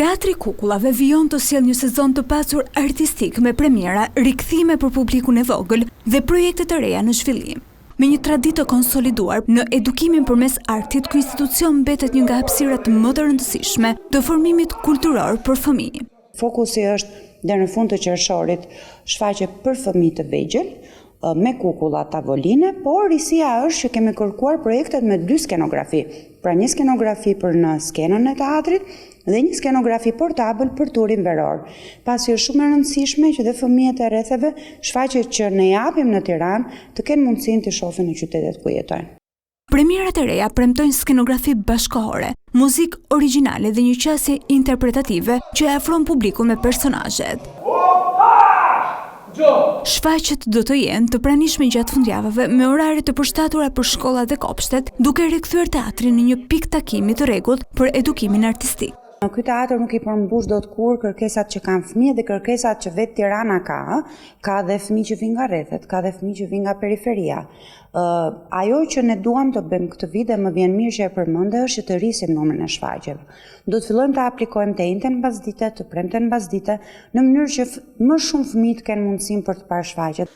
Teatri Kukullave vijon të sjellë një sezon të pasur artistik me premiera, rikthime për publikun e vogël dhe projekte të reja në zhvillim. Me një traditë të konsoliduar në edukimin përmes artit, ky institucion mbetet një nga hapësirat më të rëndësishme të formimit kulturor për fëmijë. Fokusi është deri në fund të qershorit shfaqje për fëmijë të vegjël me kukulla tavoline, por risia është që kemi kërkuar projektet me 2 skenografi. Pra një skenografi për në skenën e teatrit dhe një skenografi portabël për turin veror. Pasi është shumë e rëndësishme që dhe fëmijët e rretheve shfaqjet që ne japim në Tiranë të kenë mundësinë të shohin në qytetet ku jetojnë. Premierat e reja premtojnë skenografi bashkëkohore, muzikë origjinale dhe një qasje interpretative që e afron publikun me personazhet. Shfaqjet do të jenë të pranishme gjatë fundjavave me orare të përshtatura për shkollat dhe kopshtet, duke rikthyer teatrin në një pikë takimi të rregullt për edukimin artistik. Ky teatr nuk i përmbush dot kur kërkesat që kanë fëmijët dhe kërkesat që vetë Tirana ka dhe fëmijë që vinë nga rrethet, ka dhe fëmijë që vinë nga periferia. Ajo që ne duam të bëjmë këtë vit dhe më vjen mirë që e përmende është që të rrisim numrin e shfaqjeve. Do të fillojmë të aplikojmë të njëjtën mbasdite, të premten mbasdite, në mënyrë që më shumë fëmijë të kenë mundësinë për të parë shfaqjet.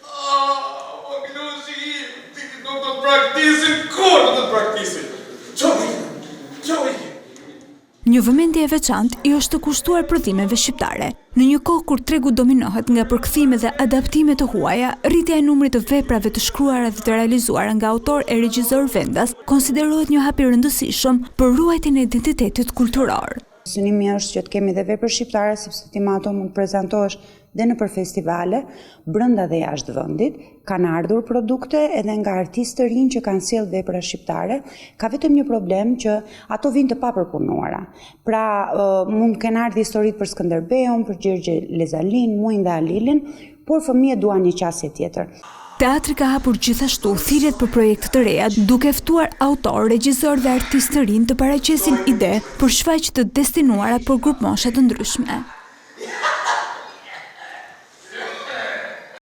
Një vëmendje e veçantë i është të kushtuar prodhimeve shqiptare. Në një kohë kur tregu dominohet nga përkthime dhe adaptime të huaja, rritja e numrit të veprave të shkruara dhe të realizuara nga autor e regjisor vendas konsiderohet një hap i rëndësishëm për ruajtjen e identitetit kulturor. Synimi është që të kemi dhe vepër shqiptare, sepse ti me ato mund të prezantohesh dhe nëpër festivale, brenda dhe jashtë vendit, kanë ardhur produkte edhe nga artistë të rinj që kanë sjellë vepra shqiptare, ka vetëm një problem që ato vinë të papërpunuara. Pra, mund të kenë ardhur historitë për Skënderbeun, për Gjergje Lezalin, Muin dhe Alilin, por fëmijët duan një qasje tjetër. Teatri ka hapur gjithashtu thirrjet për projekte të reja, duke ftuar autor, regjisor dhe artistë të rinj të paraqesin ide për shfaqje të destinuara për grup mosha të ndryshme.